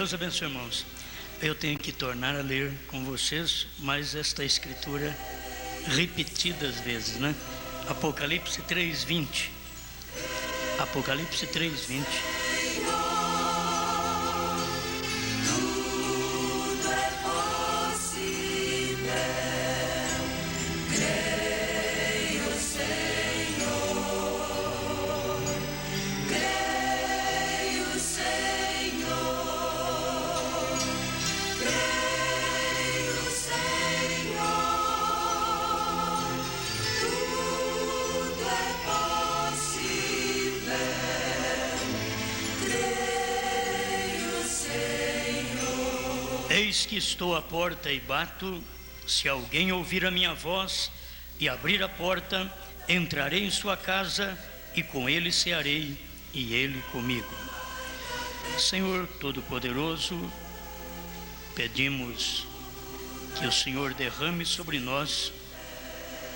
Deus abençoe, irmãos. Eu tenho que tornar a ler com vocês mais esta escritura repetidas vezes, né? Apocalipse 3:20. Apocalipse 3:20. Eis que estou à porta e bato. Se alguém ouvir a minha voz e abrir a porta, entrarei em sua casa e com ele cearei e ele comigo. Senhor Todo-Poderoso, pedimos que o Senhor derrame sobre nós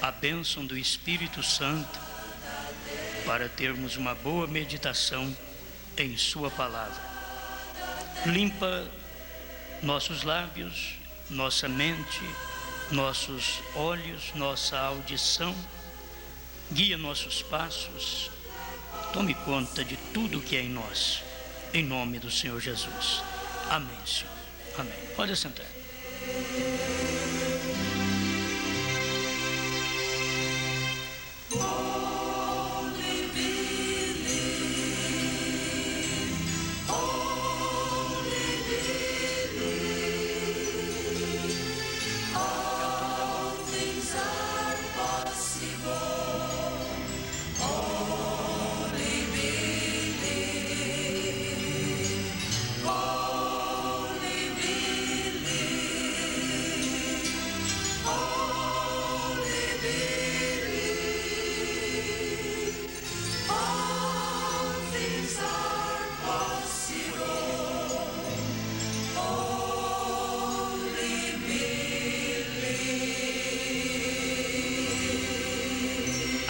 a bênção do Espírito Santo para termos uma boa meditação em sua palavra. Limpa nossos lábios, nossa mente, nossos olhos, nossa audição, guia nossos passos, tome conta de tudo que é em nós, em nome do Senhor Jesus. Amém, Senhor. Amém. Pode sentar.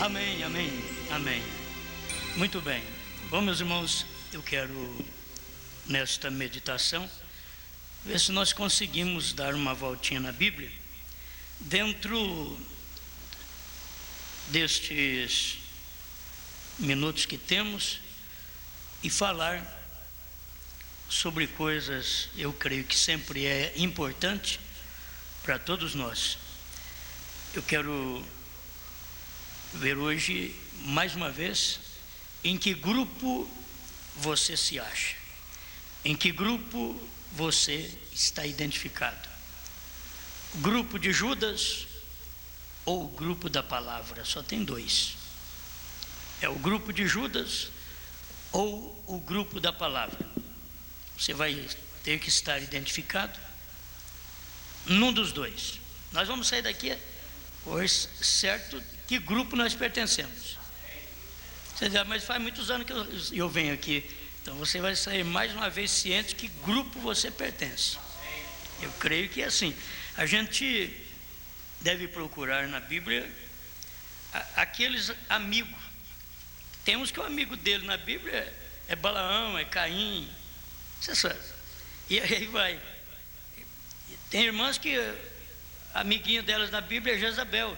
Amém, amém, amém. Muito bem. Bom, meus irmãos, eu quero, nesta meditação, ver se nós conseguimos dar uma voltinha na Bíblia, dentro destes minutos que temos, e falar sobre coisas, eu creio que sempre é importante para todos nós. Eu quero ver hoje, mais uma vez, em que grupo você se acha, em que grupo você está identificado. Grupo de Judas ou grupo da palavra? Só tem dois. É o grupo de Judas ou o grupo da palavra. Você vai ter que estar identificado num dos dois. Nós vamos sair daqui pois certo que grupo nós pertencemos. Você diz, mas faz muitos anos que eu venho aqui. Então você vai sair mais uma vez ciente que grupo você pertence. Eu creio que é assim. A gente deve procurar na Bíblia aqueles amigos. Temos que o amigo dele na Bíblia é Balaão, é Caim, você sabe. E aí vai. Tem irmãs que a amiguinha delas na Bíblia é Jezabel.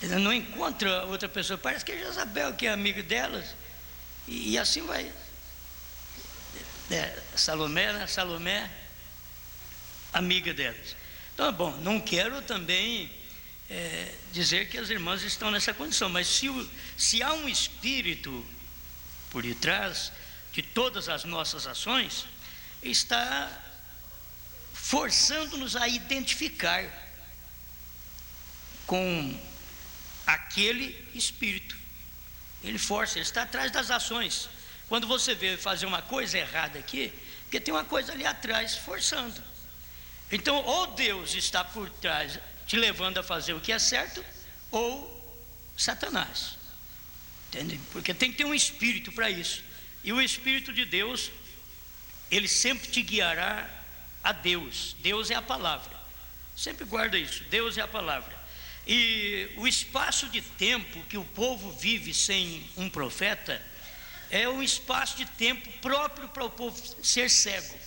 Ela não encontra outra pessoa, parece que é Jezabel que é amiga delas, e assim vai. Salomé, né? Salomé, amiga delas. Então, bom, não quero também dizer que as irmãs estão nessa condição, mas se há um espírito por detrás de todas as nossas ações, está forçando-nos a identificar com aquele espírito. Ele força, ele está atrás das ações. Quando você vê fazer uma coisa errada aqui, porque tem uma coisa ali atrás forçando. Então, ou Deus está por trás te levando a fazer o que é certo, ou Satanás. Entende? Porque tem que ter um espírito para isso. E o Espírito de Deus, ele sempre te guiará a Deus. Deus é a palavra. Sempre guarda isso. Deus é a palavra. E o espaço de tempo que o povo vive sem um profeta é um espaço de tempo próprio para o povo ser cego.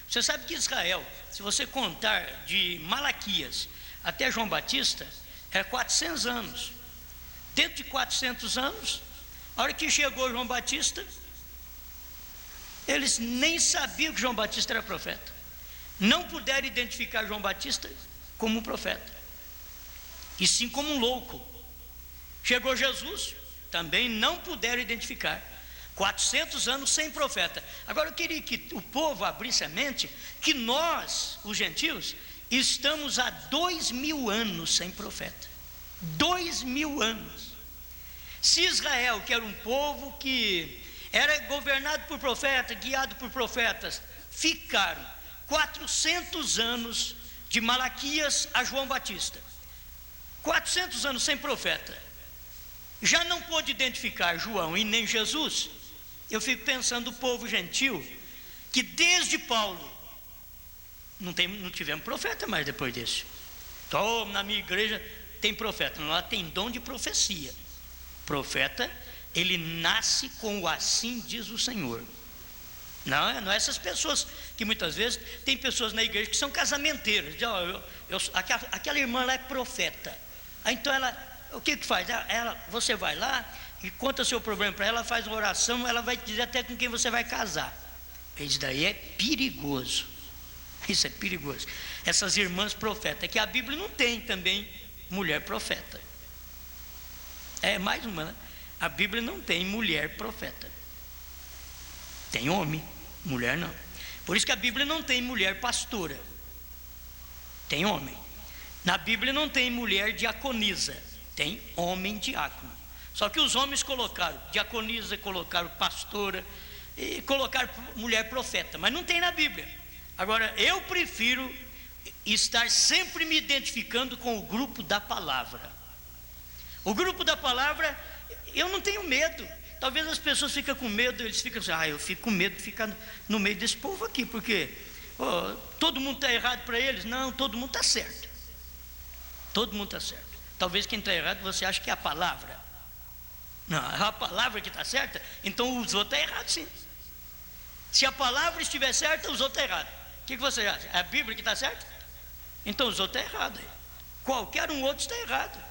Você sabe que Israel, se você contar de Malaquias até João Batista, é 400 anos. Dentro de 400 anos, a hora que chegou João Batista, eles nem sabiam que João Batista era profeta. Não puderam identificar João Batista como um profeta, e sim como um louco. Chegou Jesus, também não puderam identificar. 400 anos sem profeta. Agora eu queria que o povo abrisse a mente que nós, os gentios, estamos há 2000 anos sem profeta. 2000 anos. Se Israel, que era um povo que era governado por profetas, guiado por profetas, ficaram 400 anos de Malaquias a João Batista, 400 anos sem profeta, já não pôde identificar João e nem Jesus. Eu fico pensando o povo gentil, que desde Paulo não tivemos profeta mais depois disso. Então, na minha igreja tem profeta, lá tem dom de profecia. Profeta, ele nasce com o assim diz o Senhor. Não é essas pessoas que muitas vezes tem pessoas na igreja que são casamenteiras. Aquela irmã lá é profeta. Aí então ela, o que faz? Você vai lá e conta seu problema para ela, faz uma oração, ela vai te dizer até com quem você vai casar. Isso daí é perigoso. Isso é perigoso. Essas irmãs profetas, que a Bíblia não tem também mulher profeta. É mais uma, né? A Bíblia não tem mulher profeta. Tem homem, mulher não. Por isso que a Bíblia não tem mulher pastora. Tem homem. Na Bíblia não tem mulher diaconisa. Tem homem diácono. Só que os homens colocaram diaconisa, colocaram pastora e colocaram mulher profeta, mas não tem na Bíblia. Agora, eu prefiro estar sempre me identificando com o grupo da palavra. O grupo da palavra, eu não tenho medo. Talvez as pessoas fiquem com medo, eles ficam assim, eu fico com medo de ficar no meio desse povo aqui, porque todo mundo está errado para eles. Não, todo mundo está certo. Todo mundo está certo. Talvez quem está errado você acha que é a palavra. Não, é a palavra que está certa, então os outros estão errados sim. Se a palavra estiver certa, os outros estão errados. O que você acha? É a Bíblia que está certa? Então os outros estão errados. Qualquer um outro está errado.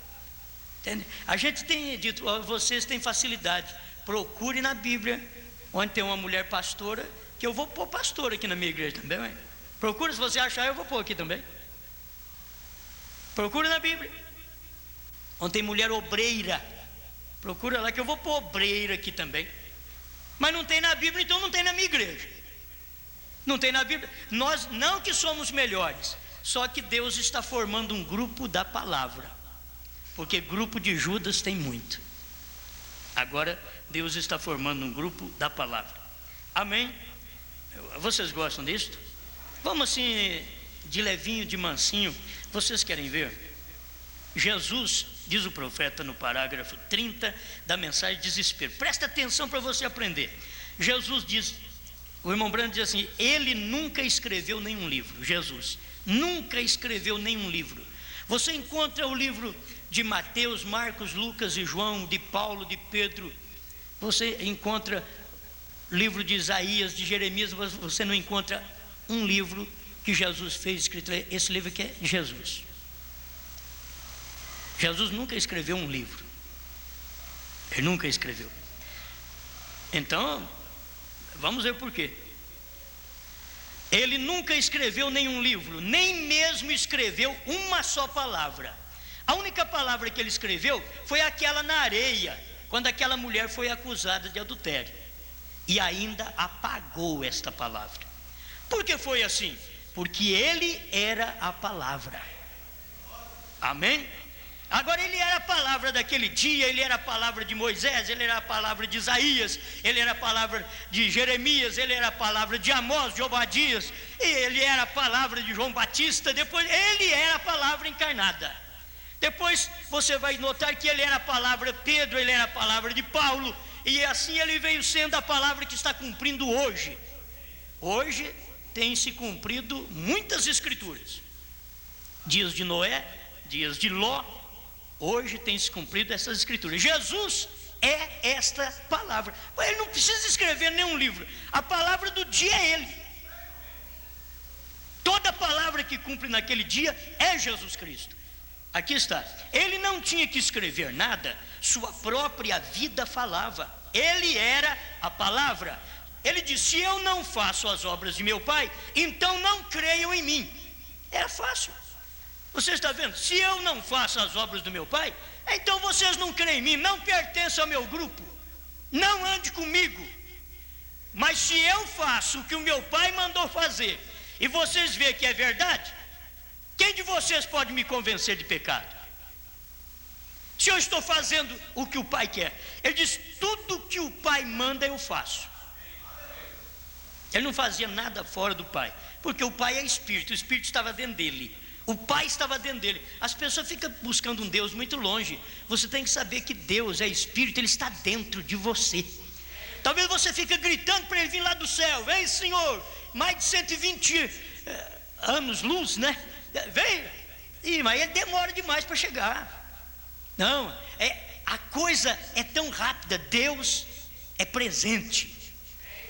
Entende? A gente tem dito, vocês têm facilidade. Procure na Bíblia, onde tem uma mulher pastora, que eu vou pôr pastora aqui na minha igreja também. Hein? Procure, se você achar, eu vou pôr aqui também. Procure na Bíblia, onde tem mulher obreira. Procura lá que eu vou pôr obreira aqui também. Mas não tem na Bíblia, então não tem na minha igreja. Não tem na Bíblia. Nós não que somos melhores, só que Deus está formando um grupo da palavra. Porque grupo de Judas tem muito. Agora Deus está formando um grupo da palavra. Amém? Vocês gostam disso? Vamos assim, de levinho, de mansinho. Vocês querem ver? Jesus, diz o profeta no parágrafo 30 da mensagem de desespero. Presta atenção para você aprender. Jesus diz, o irmão Brando diz assim, ele nunca escreveu nenhum livro. Jesus nunca escreveu nenhum livro. Você encontra o livro de Mateus, Marcos, Lucas e João, de Paulo, de Pedro. Você encontra livro de Isaías, de Jeremias. Você não encontra um livro que Jesus fez escrito. Esse livro aqui é Jesus. Jesus nunca escreveu um livro. Ele nunca escreveu. Então, vamos ver por quê. Ele nunca escreveu nenhum livro, nem mesmo escreveu uma só palavra. A única palavra que ele escreveu foi aquela na areia, quando aquela mulher foi acusada de adultério. E ainda apagou esta palavra. Por que foi assim? Porque ele era a palavra. Amém? Agora ele era a palavra daquele dia, ele era a palavra de Moisés, ele era a palavra de Isaías, ele era a palavra de Jeremias, ele era a palavra de Amós, de Obadias, ele era a palavra de João Batista. Depois ele era a palavra encarnada. Depois você vai notar que ele era a palavra Pedro, ele era a palavra de Paulo, e assim ele veio sendo a palavra que está cumprindo hoje. Hoje tem se cumprido muitas escrituras. Dias de Noé, dias de Ló, hoje tem se cumprido essas escrituras. Jesus é esta palavra. Ele não precisa escrever nenhum livro, a palavra do dia é Ele. Toda palavra que cumpre naquele dia é Jesus Cristo. Aqui está. Ele não tinha que escrever nada, sua própria vida falava. Ele era a palavra. Ele disse: se eu não faço as obras de meu Pai, então não creiam em mim. Era fácil. Você está vendo? Se eu não faço as obras do meu Pai, então vocês não creem em mim, não pertencem ao meu grupo, não ande comigo. Mas se eu faço o que o meu Pai mandou fazer, e vocês veem que é verdade, quem de vocês pode me convencer de pecado? Se eu estou fazendo o que o Pai quer. Ele diz: tudo que o Pai manda eu faço. Ele não fazia nada fora do Pai, porque o Pai é Espírito, o Espírito estava dentro dele, o Pai estava dentro dele. As pessoas ficam buscando um Deus muito longe. Você tem que saber que Deus é Espírito, Ele está dentro de você. Talvez você fique gritando para Ele vir lá do céu: vem, Senhor, mais de 120 anos luz, né? Vem, mas Ele demora demais para chegar. Não, a coisa é tão rápida. Deus é presente.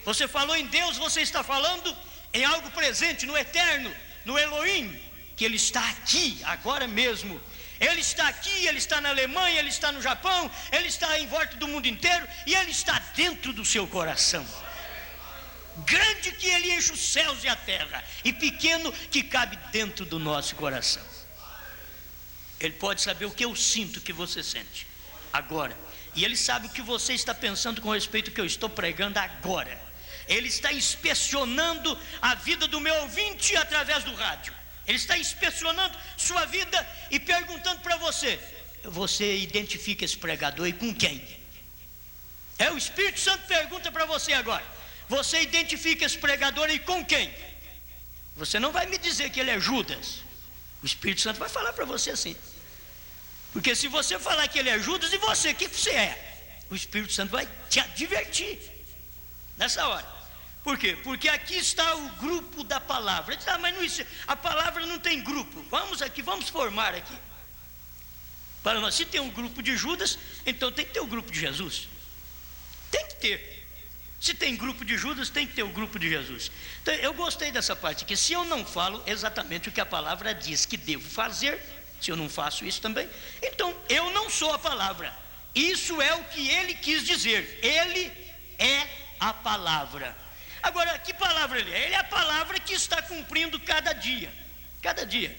Você falou em Deus, você está falando em algo presente, no eterno, no Elohim, que Ele está aqui, agora mesmo. Ele está aqui, Ele está na Alemanha, Ele está no Japão, Ele está em volta do mundo inteiro, e Ele está dentro do seu coração. Grande que Ele enche os céus e a terra, e pequeno que cabe dentro do nosso coração. Ele pode saber o que eu sinto, que você sente agora, e Ele sabe o que você está pensando com respeito ao que eu estou pregando agora. Ele está inspecionando a vida do meu ouvinte através do rádio. Ele está inspecionando sua vida e perguntando para você: você identifica esse pregador e com quem? O Espírito Santo pergunta para você agora: você identifica esse pregador e com quem? Você não vai me dizer que ele é Judas. O Espírito Santo vai falar para você assim. Porque se você falar que ele é Judas, e você, o que você é? O Espírito Santo vai te advertir nessa hora. Por quê? Porque aqui está o grupo da palavra. Ele diz: mas não, a palavra não tem grupo. Vamos formar aqui. Para nós, se tem um grupo de Judas, então tem que ter o grupo de Jesus. Tem que ter. Se tem grupo de Judas, tem que ter o grupo de Jesus. Então, eu gostei dessa parte aqui. Se eu não falo exatamente o que a palavra diz que devo fazer, se eu não faço isso também, então eu não sou a palavra. Isso é o que Ele quis dizer. Ele é a palavra. Agora, que palavra Ele é? Ele é a palavra que está cumprindo cada dia. Cada dia.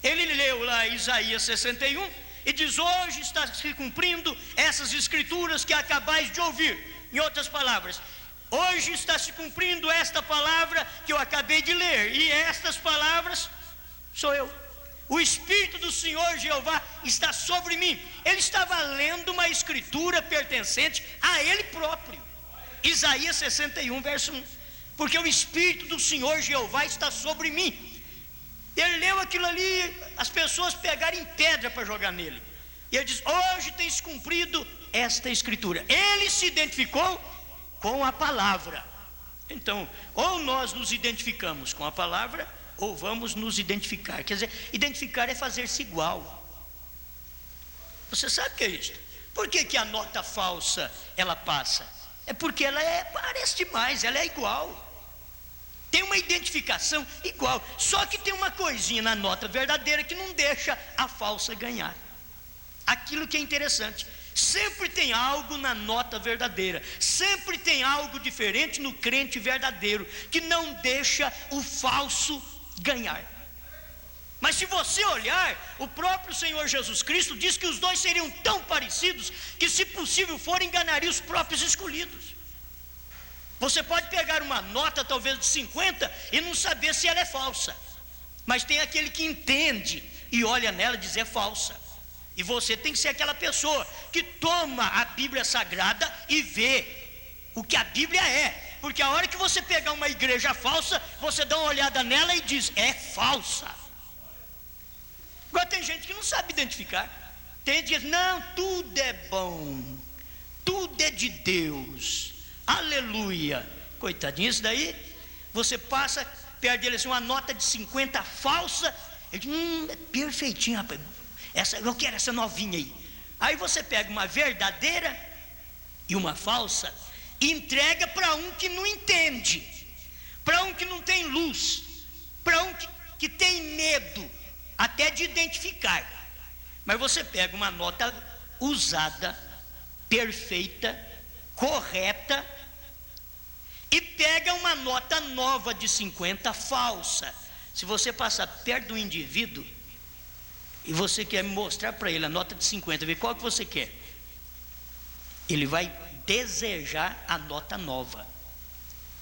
Ele leu lá Isaías 61 e diz: hoje está se cumprindo essas escrituras que acabais de ouvir. Em outras palavras, hoje está se cumprindo esta palavra que eu acabei de ler. E estas palavras sou eu. O Espírito do Senhor Jeová está sobre mim. Ele estava lendo uma escritura pertencente a Ele próprio. Isaías 61, verso 1. Porque o Espírito do Senhor Jeová está sobre mim. Ele leu aquilo ali, as pessoas pegaram em pedra para jogar nele. E ele diz: hoje tem se cumprido esta escritura. Ele se identificou com a palavra. Então, ou nós nos identificamos com a palavra, ou vamos nos identificar. Quer dizer, identificar é fazer-se igual. Você sabe o que é isso? Por que a nota falsa ela passa? É porque ela parece demais, ela é igual. Tem uma identificação igual. Só que tem uma coisinha na nota verdadeira que não deixa a falsa ganhar. Aquilo que é interessante. Sempre tem algo na nota verdadeira. Sempre tem algo diferente no crente verdadeiro, que não deixa o falso ganhar. Mas se você olhar, o próprio Senhor Jesus Cristo diz que os dois seriam tão parecidos que, se possível for, enganaria os próprios escolhidos. Você pode pegar uma nota talvez de 50 e não saber se ela é falsa, mas tem aquele que entende e olha nela e diz: é falsa. E você tem que ser aquela pessoa que toma a Bíblia Sagrada e vê o que a Bíblia é. Porque a hora que você pegar uma igreja falsa, você dá uma olhada nela e diz: é falsa. Agora tem gente que não sabe identificar. Tem gente que diz: não, tudo é bom, tudo é de Deus, aleluia. Coitadinho, isso daí, você passa perto dele assim, uma nota de 50 falsa. Ele diz: é perfeitinho, rapaz, eu quero essa novinha aí. Aí você pega uma verdadeira, e uma falsa, entrega para um que não entende, para um que não tem luz, para um que tem medo até de identificar. Mas você pega uma nota usada, perfeita, correta, e pega uma nota nova de 50 falsa. Se você passar perto do indivíduo e você quer mostrar para ele a nota de 50, ver qual que você quer, ele vai desejar a nota nova.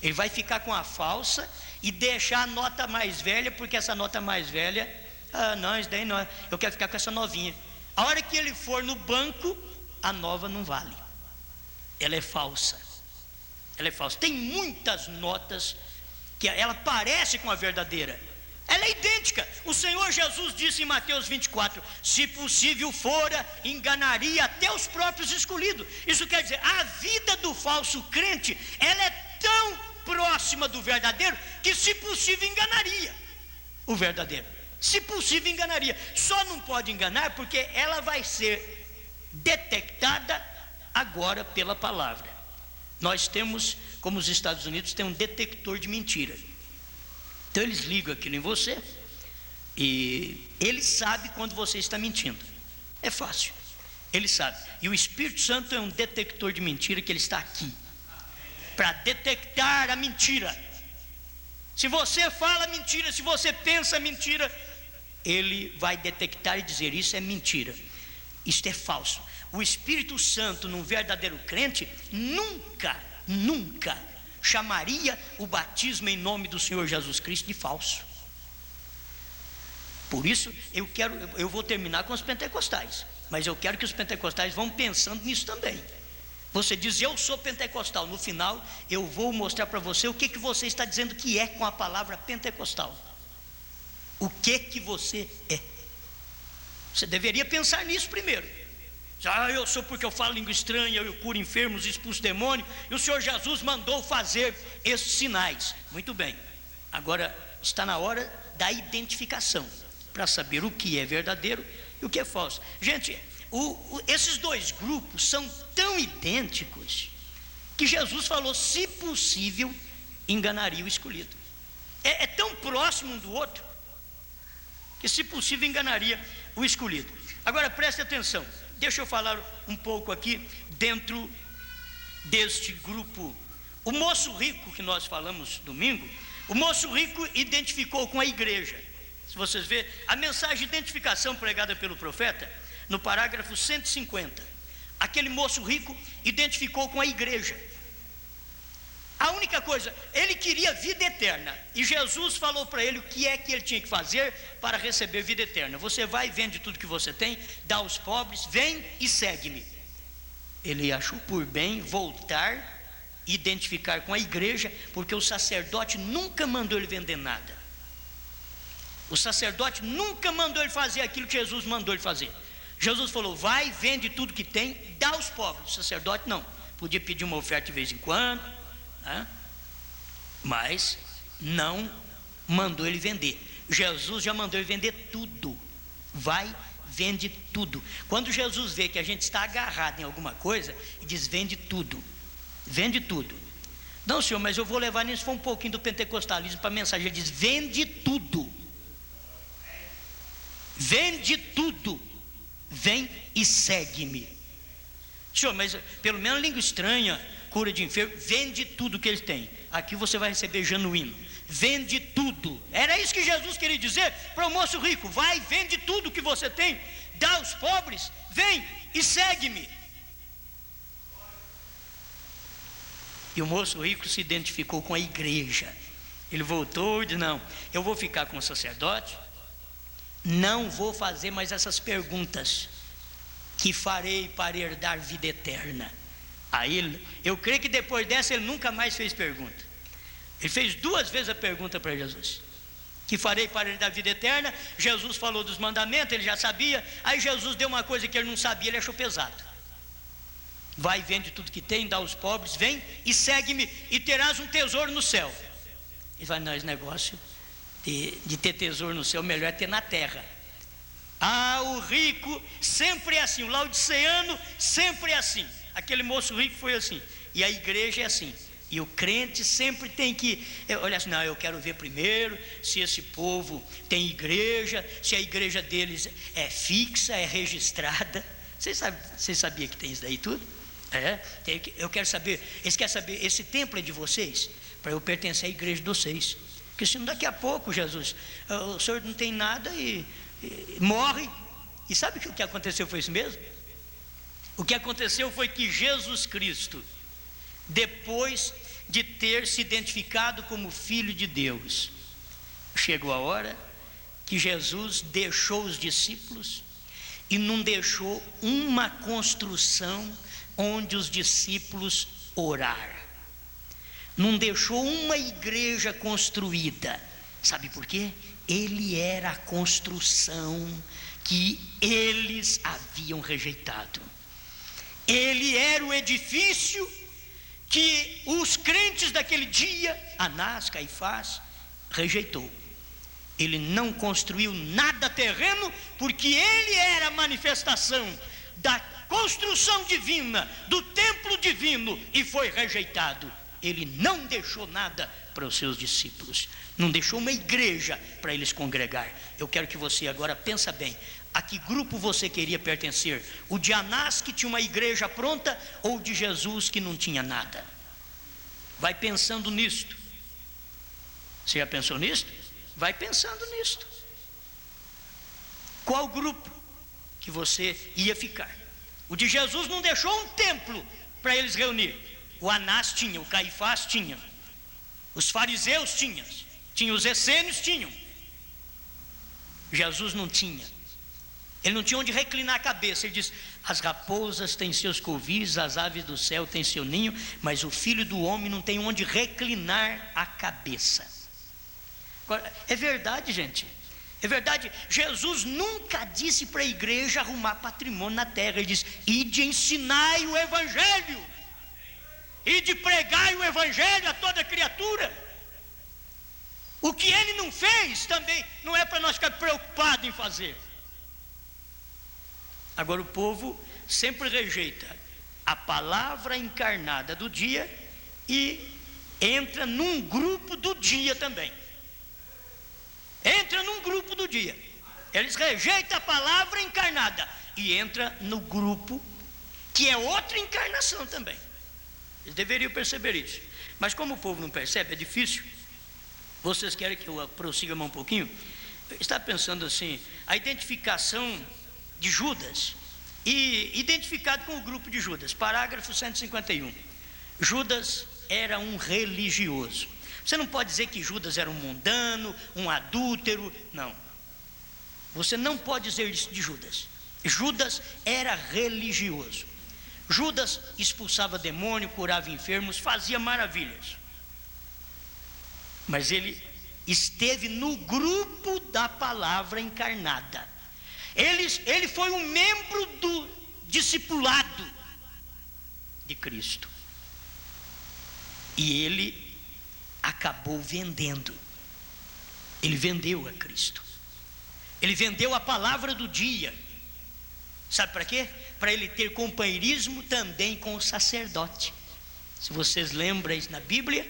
Ele vai ficar com a falsa e deixar a nota mais velha, porque essa nota mais velha, não, isso daí não, eu quero ficar com essa novinha. A hora que ele for no banco, a nova não vale, ela é falsa. Ela é falsa. Tem muitas notas que ela parece com a verdadeira, ela é idêntica. O Senhor Jesus disse em Mateus 24: se possível fora, enganaria até os próprios escolhidos. Isso quer dizer, a vida do falso crente, ela é tão próxima do verdadeiro, que se possível enganaria o verdadeiro, se possível enganaria. Só não pode enganar porque ela vai ser detectada agora pela palavra. Nós temos, como os Estados Unidos, tem um detector de mentira. Então eles ligam aquilo em você e ele sabe quando você está mentindo. É fácil, ele sabe. E o Espírito Santo é um detector de mentira, que ele está aqui para detectar a mentira. Se você fala mentira, se você pensa mentira, ele vai detectar e dizer: isso é mentira, isto é falso. O Espírito Santo, num verdadeiro crente, nunca chamaria o batismo em nome do Senhor Jesus Cristo de falso. Por isso eu vou terminar com os pentecostais, mas eu quero que os pentecostais vão pensando nisso também. Você diz: eu sou pentecostal, no final eu vou mostrar para você o que você está dizendo que é com a palavra pentecostal. O que você é. Você deveria pensar nisso primeiro. Eu sou porque eu falo língua estranha, eu curo enfermos, expulso demônio, e o Senhor Jesus mandou fazer esses sinais. Muito bem, agora está na hora da identificação, para saber o que é verdadeiro e o que é falso. Gente, esses dois grupos são tão idênticos que Jesus falou: se possível, enganaria o escolhido. É tão próximo um do outro que, se possível, enganaria o escolhido. Agora preste atenção, deixa eu falar um pouco aqui dentro deste grupo. O moço rico que nós falamos domingo, o moço rico identificou com a igreja. Se vocês verem, a mensagem de identificação pregada pelo profeta, no parágrafo 150, aquele moço rico identificou com a igreja. A única coisa, ele queria vida eterna, e Jesus falou para ele o que é que ele tinha que fazer para receber vida eterna. Você vai, vende tudo que você tem, dá aos pobres, vem e segue-me. Ele achou por bem voltar, identificar com a igreja, porque o sacerdote nunca mandou ele vender nada. O sacerdote nunca mandou ele fazer aquilo que Jesus mandou ele fazer. Jesus falou: vai, vende tudo que tem, dá aos pobres. O sacerdote não, podia pedir uma oferta de vez em quando, mas não mandou ele vender. Jesus já mandou ele vender tudo. Vai, vende tudo. Quando Jesus vê que a gente está agarrado em alguma coisa, ele diz: vende tudo, vende tudo. Não, senhor, mas eu vou levar nisso, foi um pouquinho do pentecostalismo para a mensagem. Ele diz: vende tudo, vende tudo, vem e segue-me. Senhor, mas pelo menos língua estranha, cura de enfermo, vende tudo que ele tem. Aqui você vai receber genuíno. Vende tudo. Era isso que Jesus queria dizer para o moço rico: vai, vende tudo que você tem, dá aos pobres, vem e segue-me. E o moço rico se identificou com a igreja. Ele voltou e disse: não, eu vou ficar com o sacerdote, não vou fazer mais essas perguntas que farei para herdar vida eterna. Aí eu creio que depois dessa ele nunca mais fez pergunta. Ele fez 2 vezes a pergunta para Jesus: que farei para herdar vida eterna? Jesus falou dos mandamentos, ele já sabia. Aí Jesus deu uma coisa que ele não sabia, ele achou pesado: vai, vende tudo que tem, dá aos pobres, vem e segue-me, e terás um tesouro no céu. Ele vai: não, esse negócio de ter tesouro no céu, melhor é ter na terra. O rico sempre é assim, o laodiceano sempre é assim. Aquele moço rico foi assim, e a igreja é assim. E o crente sempre tem que olhar assim, não, eu quero ver primeiro se esse povo tem igreja, se a igreja deles é fixa, é registrada. Vocês sabiam que tem isso daí tudo? Eu quero saber, eles querem saber, esse templo é de vocês? Para eu pertencer à igreja de vocês. Porque senão daqui a pouco, Jesus, o senhor não tem nada e morre. E sabe que o que aconteceu foi isso mesmo? O que aconteceu foi que Jesus Cristo, depois de ter se identificado como Filho de Deus, chegou a hora que Jesus deixou os discípulos e não deixou uma construção onde os discípulos oraram, não deixou uma igreja construída. Sabe por quê? Ele era a construção que eles haviam rejeitado. Ele era o edifício que os crentes daquele dia, Anás, Caifás, rejeitou. Ele não construiu nada terreno, porque ele era a manifestação da construção divina, do templo divino, e foi rejeitado. Ele não deixou nada para os seus discípulos, não deixou uma igreja para eles congregar. Eu quero que você agora pensa bem, a que grupo você queria pertencer? O de Anás, que tinha uma igreja pronta, ou o de Jesus, que não tinha nada? Vai pensando nisto. Você já pensou nisto? Vai pensando nisto. Qual grupo que você ia ficar? O de Jesus não deixou um templo para eles reunir. O Anás tinha, o Caifás tinha, os fariseus tinham, os essênios tinham. Jesus não tinha. Ele não tinha onde reclinar a cabeça. Ele diz: as raposas têm seus covis, as aves do céu têm seu ninho, mas o Filho do Homem não tem onde reclinar a cabeça. Agora, é verdade, gente, é verdade. Jesus nunca disse para a igreja arrumar patrimônio na terra. Ele diz: ide ensinai o evangelho, ide pregai o evangelho a toda criatura. O que ele não fez também não é para nós ficar preocupados em fazer. Agora, o povo sempre rejeita a palavra encarnada do dia e entra num grupo do dia também. Entra num grupo do dia. Eles rejeitam a palavra encarnada e entra no grupo que é outra encarnação também. Eles deveriam perceber isso. Mas como o povo não percebe, é difícil. Vocês querem que eu prossiga mais um pouquinho? Eu estava pensando assim, a identificação de Judas, e identificado com o grupo de Judas, parágrafo 151. Judas era um religioso. Você não pode dizer que Judas era um mundano, um adúltero, não. Você não pode dizer isso de Judas. Judas era religioso. Judas expulsava demônio, curava enfermos, fazia maravilhas. Mas ele esteve no grupo da palavra encarnada. Ele foi um membro do discipulado de Cristo. E ele acabou vendendo. Ele vendeu a Cristo. Ele vendeu a palavra do dia. Sabe para quê? Para ele ter companheirismo também com o sacerdote. Se vocês lembram isso na Bíblia,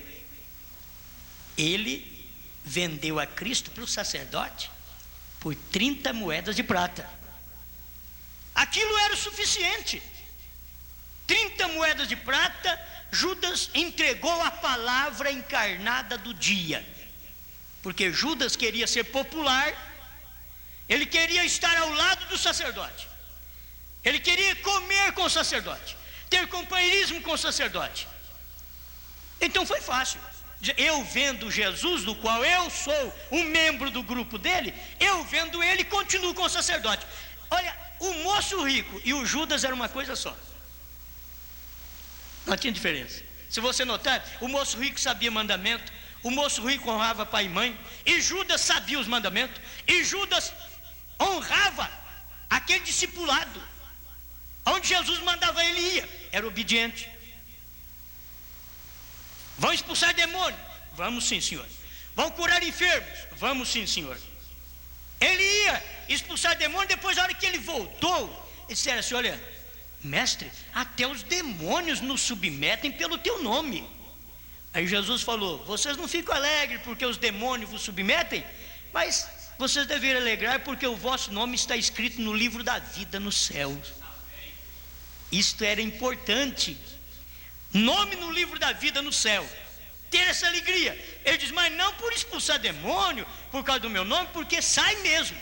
ele vendeu a Cristo para o sacerdote por 30 moedas de prata. Aquilo era o suficiente. 30 moedas de prata, Judas entregou a palavra encarnada do dia. Porque Judas queria ser popular, ele queria estar ao lado do sacerdote, ele queria comer com o sacerdote, ter companheirismo com o sacerdote. Então foi fácil. Eu vendo Jesus, do qual eu sou um membro do grupo dele, eu vendo ele e continuo com o sacerdote. Olha, o moço rico e o Judas eram uma coisa só. Não tinha diferença. Se você notar, o moço rico sabia mandamento, o moço rico honrava pai e mãe, e Judas sabia os mandamentos, e Judas honrava aquele discipulado. Onde Jesus mandava ele ia, era obediente. Vão expulsar demônio? Vamos sim, Senhor. Vão curar enfermos? Vamos sim, Senhor. Ele ia expulsar demônio, depois na hora que ele voltou, ele disse assim: olha, mestre, até os demônios nos submetem pelo teu nome. Aí Jesus falou: vocês não ficam alegres porque os demônios vos submetem, mas vocês deveriam alegrar porque o vosso nome está escrito no livro da vida no céu. Isto era importante, nome no livro da vida no céu, ter essa alegria. Ele diz: mas não por expulsar demônio por causa do meu nome, porque sai mesmo,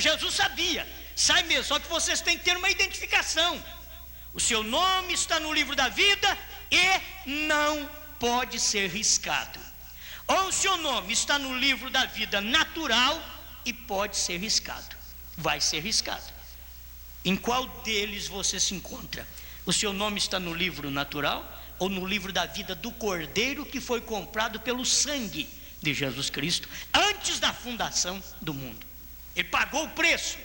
Jesus sabia, sai mesmo, só que vocês têm que ter uma identificação. O seu nome está no livro da vida e não pode ser riscado. Ou o seu nome está no livro da vida natural e pode ser riscado, vai ser riscado. Em qual deles você se encontra? O seu nome está no livro natural ou no livro da vida do Cordeiro que foi comprado pelo sangue de Jesus Cristo antes da fundação do mundo? Ele pagou o preço.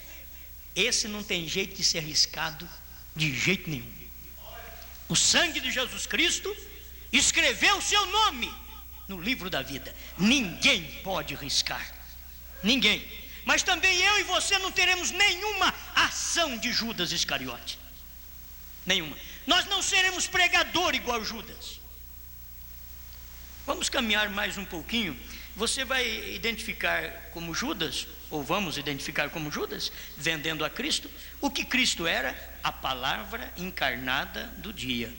Esse não tem jeito de ser riscado de jeito nenhum. O sangue de Jesus Cristo escreveu o seu nome no livro da vida. Ninguém pode riscar, ninguém. Mas também eu e você não teremos nenhuma ação de Judas Iscariote, nenhuma. Nós não seremos pregador igual Judas. Vamos caminhar mais um pouquinho. Você vai identificar como Judas, ou vamos identificar como Judas, vendendo a Cristo. O que Cristo era? A palavra encarnada do dia.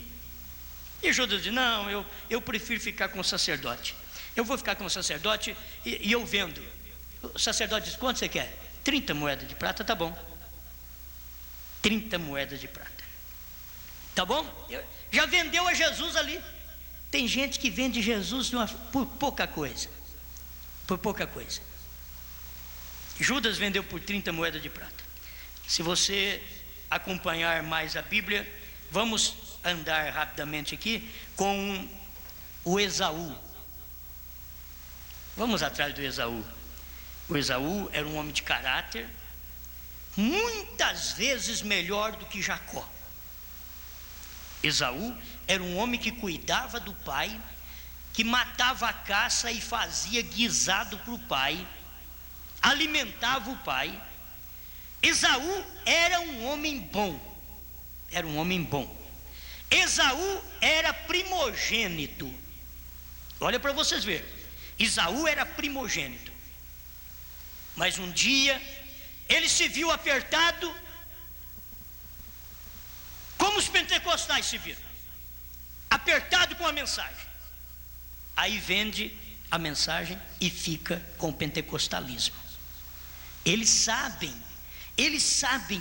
E Judas diz: não, eu prefiro ficar com o sacerdote. Eu vou ficar com o sacerdote e eu vendo. O sacerdote diz: quanto você quer? 30 moedas de prata, tá bom. 30 moedas de prata, tá bom? Já vendeu a Jesus ali. Tem gente que vende Jesus por pouca coisa. Por pouca coisa. Judas vendeu por 30 moedas de prata. Se você acompanhar mais a Bíblia, vamos andar rapidamente aqui com o Esaú. Vamos atrás do Esaú. O Esaú era um homem de caráter, muitas vezes melhor do que Jacó. Esaú era um homem que cuidava do pai, que matava a caça e fazia guisado para o pai, alimentava o pai. Esaú era um homem bom, era um homem bom. Esaú era primogênito. Olha para vocês verem, Esaú era primogênito. Mas um dia ele se viu apertado, como os pentecostais se viram, apertado com a mensagem. Aí vende a mensagem e fica com o pentecostalismo. Eles sabem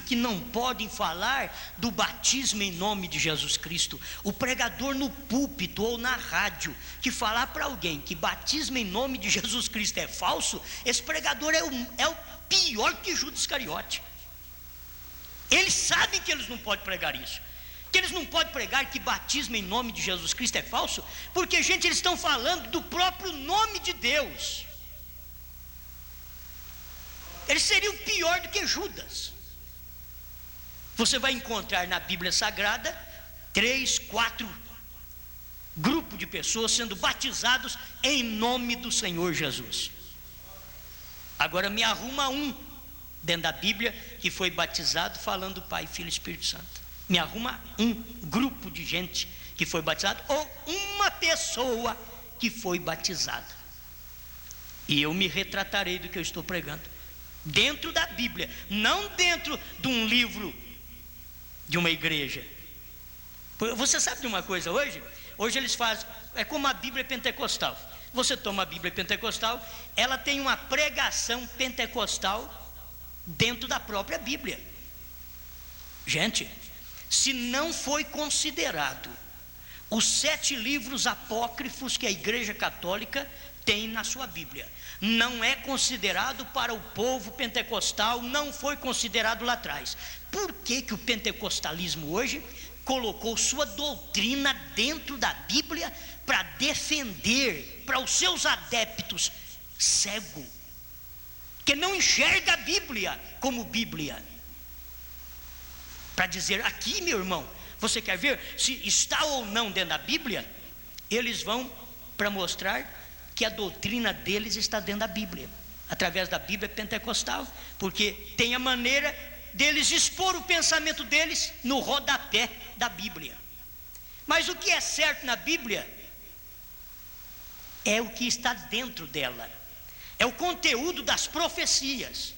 que não podem falar do batismo em nome de Jesus Cristo. O pregador no púlpito ou na rádio que falar para alguém que batismo em nome de Jesus Cristo é falso, esse pregador é o pior que Judas Iscariote. Eles sabem que eles não podem pregar isso, que eles não podem pregar que batismo em nome de Jesus Cristo é falso, porque, gente, eles estão falando do próprio nome de Deus. Eles seriam pior do que Judas. Você vai encontrar na Bíblia Sagrada 3, 4 grupos de pessoas sendo batizados em nome do Senhor Jesus. Agora me arruma um dentro da Bíblia que foi batizado falando Pai, Filho e Espírito Santo. Me arruma um grupo de gente que foi batizado, ou uma pessoa que foi batizada, e eu me retratarei do que eu estou pregando dentro da Bíblia, não dentro de um livro de uma igreja. Você sabe de uma coisa? Hoje eles fazem, é como a Bíblia pentecostal. Você toma a Bíblia pentecostal, ela tem uma pregação pentecostal dentro da própria Bíblia. Gente, se não foi considerado os 7 livros apócrifos que a Igreja Católica tem na sua Bíblia, não é considerado para o povo pentecostal, não foi considerado lá atrás. Por que o pentecostalismo hoje colocou sua doutrina dentro da Bíblia para defender para os seus adeptos cego, que não enxerga a Bíblia como Bíblia, para dizer: aqui, meu irmão, você quer ver se está ou não dentro da Bíblia? Eles vão para mostrar que a doutrina deles está dentro da Bíblia, através da Bíblia pentecostal, porque tem a maneira deles expor o pensamento deles no rodapé da Bíblia. Mas o que é certo na Bíblia é o que está dentro dela, é o conteúdo das profecias.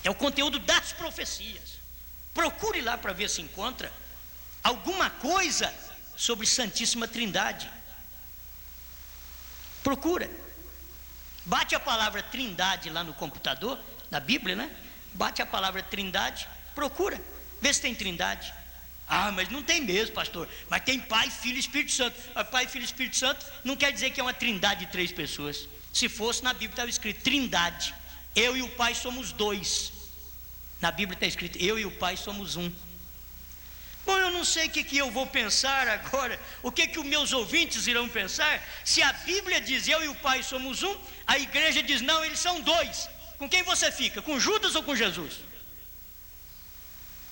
É o conteúdo das profecias. Procure lá para ver se encontra alguma coisa sobre Santíssima Trindade. Procura. Bate a palavra Trindade lá no computador, na Bíblia, né? Bate a palavra Trindade, procura, vê se tem Trindade. Ah, mas não tem mesmo, pastor. Mas tem Pai, Filho e Espírito Santo. Mas Pai, Filho e Espírito Santo não quer dizer que é uma trindade de 3 pessoas. Se fosse, na Bíblia estava escrito Trindade. Eu e o Pai somos 2. Na Bíblia está escrito, eu e o Pai somos 1. Bom, eu não sei o que eu vou pensar agora, o que os meus ouvintes irão pensar, se a Bíblia diz eu e o Pai somos 1, a igreja diz não, eles são 2. Com quem você fica? Com Judas ou com Jesus?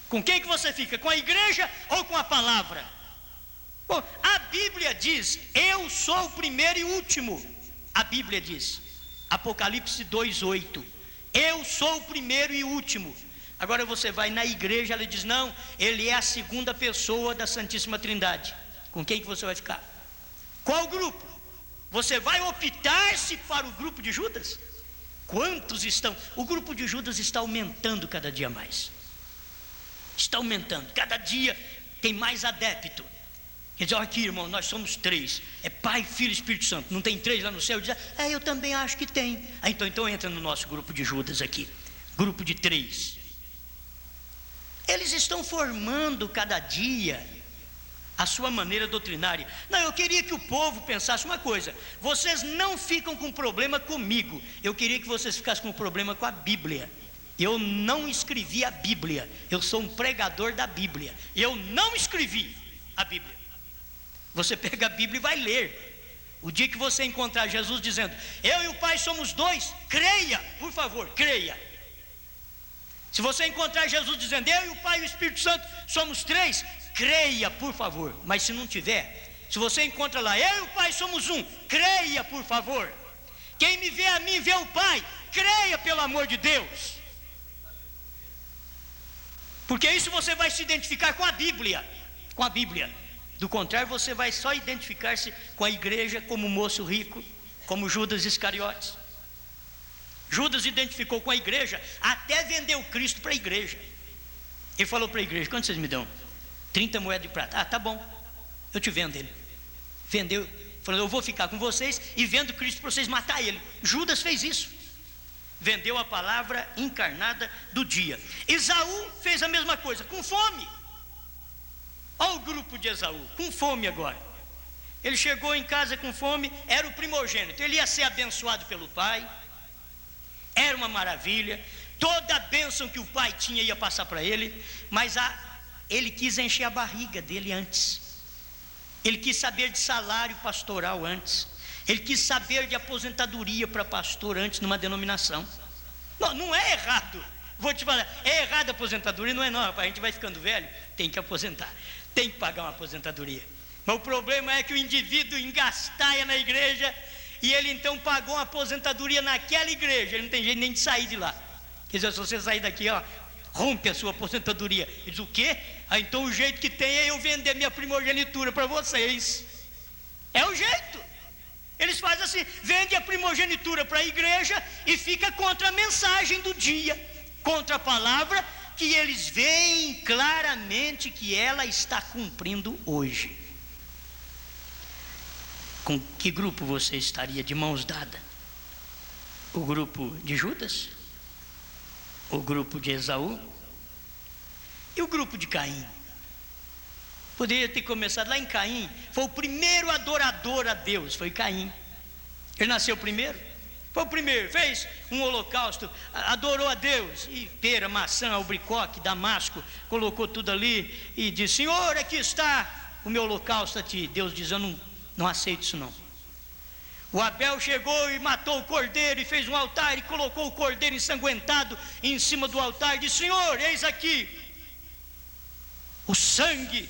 Com quem que você fica? Com a igreja ou com a palavra? Bom, a Bíblia diz, eu sou o primeiro e último. A Bíblia diz, Apocalipse 2:8, eu sou o primeiro e último. Agora você vai na igreja, ela diz não, ele é a segunda pessoa da Santíssima Trindade. Com quem que você vai ficar? Qual grupo? Você vai optar-se para o grupo de Judas? Quantos estão? O grupo de Judas está aumentando cada dia mais. Está aumentando, cada dia tem mais adepto. Quer dizer, aqui irmão, nós somos 3, é Pai, Filho e Espírito Santo. Não tem 3 lá no céu? Diz, eu também acho que tem. Então entra no nosso grupo de Judas aqui, grupo de 3. Eles estão formando cada dia a sua maneira doutrinária. Não, eu queria que o povo pensasse uma coisa: vocês não ficam com problema comigo, eu queria que vocês ficassem com problema com a Bíblia. Eu não escrevi a Bíblia, eu sou um pregador da Bíblia, eu não escrevi a Bíblia. Você pega a Bíblia e vai ler. O dia que você encontrar Jesus dizendo eu e o Pai somos 2, creia, por favor, creia. Se você encontrar Jesus dizendo eu e o Pai e o Espírito Santo somos 3, creia, por favor. Mas se não tiver, se você encontra lá eu e o Pai somos 1, creia, por favor. Quem me vê a mim vê o Pai, creia, pelo amor de Deus. Porque isso você vai se identificar com a Bíblia, com a Bíblia. Do contrário, você vai só identificar-se com a igreja como moço rico, como Judas Iscariotes. Judas identificou com a igreja, até vendeu Cristo para a igreja. Ele falou para a igreja: quanto vocês me dão? 30 moedas de prata. Tá bom, eu te vendo ele. Vendeu, falou: eu vou ficar com vocês e vendo Cristo para vocês matar ele. Judas fez isso, vendeu a palavra encarnada do dia. Esaú fez a mesma coisa, com fome. Olha o grupo de Esaú, com fome agora. Ele chegou em casa com fome, era o primogênito, ele ia ser abençoado pelo pai. Era uma maravilha, toda a bênção que o pai tinha ia passar para ele, mas ele quis encher a barriga dele antes. Ele quis saber de salário pastoral antes. Ele quis saber de aposentadoria para pastor antes numa denominação. Não é errado, vou te falar, é errado a aposentadoria, não é não, rapaz, a gente vai ficando velho, tem que aposentar, tem que pagar uma aposentadoria. Mas o problema é que o indivíduo engastaia na igreja, e ele então pagou uma aposentadoria naquela igreja, ele não tem jeito nem de sair de lá. Quer dizer, se você sair daqui, rompe a sua aposentadoria. Ele diz, o quê? Então o jeito que tem é eu vender minha primogenitura para vocês. É o jeito. Eles fazem assim, vende a primogenitura para a igreja e fica contra a mensagem do dia, contra a palavra que eles veem claramente que ela está cumprindo hoje. Com que grupo você estaria de mãos dadas? O grupo de Judas? O grupo de Esaú? E o grupo de Caim? Poderia ter começado lá em Caim. Foi o primeiro adorador a Deus, foi Caim. Ele nasceu primeiro, foi o primeiro, fez um holocausto, adorou a Deus, e pera, maçã, albaricoque, damasco, colocou tudo ali e disse, Senhor, aqui está o meu holocausto a ti. Deus diz, eu não aceito isso não. O Abel chegou e matou o cordeiro e fez um altar e colocou o cordeiro ensanguentado em cima do altar e disse, Senhor, eis aqui o sangue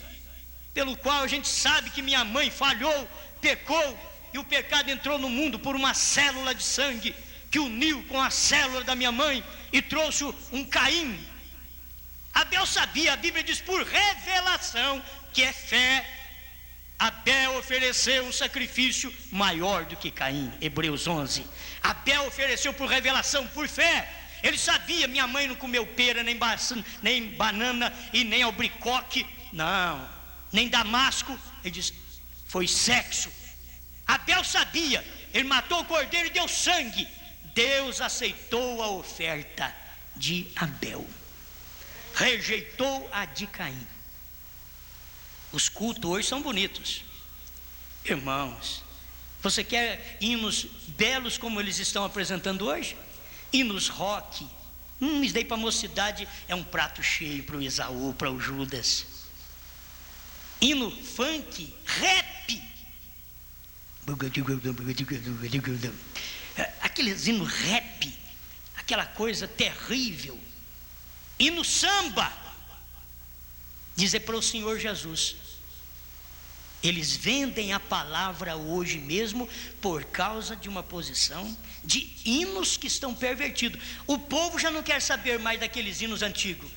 pelo qual a gente sabe que minha mãe falhou, pecou, e o pecado entrou no mundo por uma célula de sangue que uniu com a célula da minha mãe e trouxe um Caim. Abel sabia, a Bíblia diz por revelação, que é fé. Abel ofereceu um sacrifício maior do que Caim, Hebreus 11. Abel ofereceu por revelação, por fé. Ele sabia, minha mãe não comeu pera, nem banana e nem albricoque, não, nem damasco. Ele diz, foi sexo. Abel sabia, ele matou o cordeiro e deu sangue. Deus aceitou a oferta de Abel, rejeitou a de Caim. Os cultos hoje são bonitos, irmãos. Você quer hinos belos como eles estão apresentando hoje? Hinos rock, isso daí para a mocidade é um prato cheio para o Esaú, para o Judas. Hino funk, rap, aqueles hinos rap, aquela coisa terrível. Hino samba, dizer para o Senhor Jesus. Eles vendem a palavra hoje mesmo por causa de uma posição de hinos que estão pervertidos. O povo já não quer saber mais daqueles hinos antigos.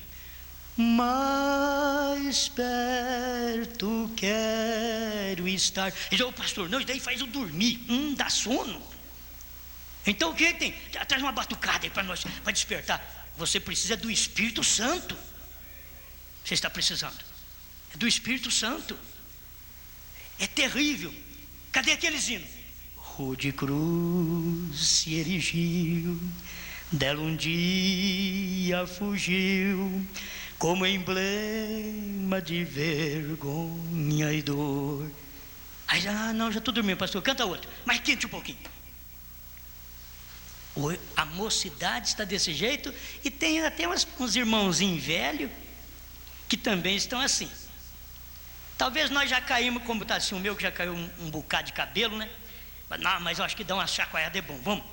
Mais perto quero estar. Ele diz, ô pastor, não, isso daí faz eu dormir. Dá sono. Então o que tem? Traz uma batucada aí para nós, para despertar. Você precisa do Espírito Santo. Você está precisando. É do Espírito Santo. É terrível. Cadê aqueles hinos? Rua de cruz se erigiu, dela um dia fugiu, como emblema de vergonha e dor. Aí, não, já estou dormindo, pastor, canta outro, mais quente um pouquinho. A mocidade está desse jeito, e tem até uns irmãozinhos velhos, que também estão assim. Talvez nós já caímos, como está assim o meu, que já caiu um bocado de cabelo, né? Não, mas eu acho que dar uma chacoalhada é bom, vamos.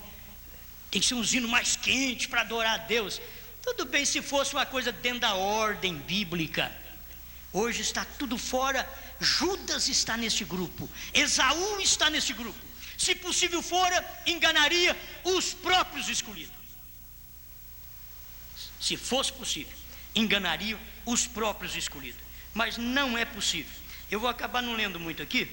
Tem que ser um hino mais quente para adorar a Deus. Tudo bem se fosse uma coisa dentro da ordem bíblica. Hoje está tudo fora. Judas está neste grupo, Esaú está neste grupo. Se possível fora, enganaria os próprios escolhidos. Se fosse possível, enganaria os próprios escolhidos. Mas não é possível. Eu vou acabar não lendo muito aqui,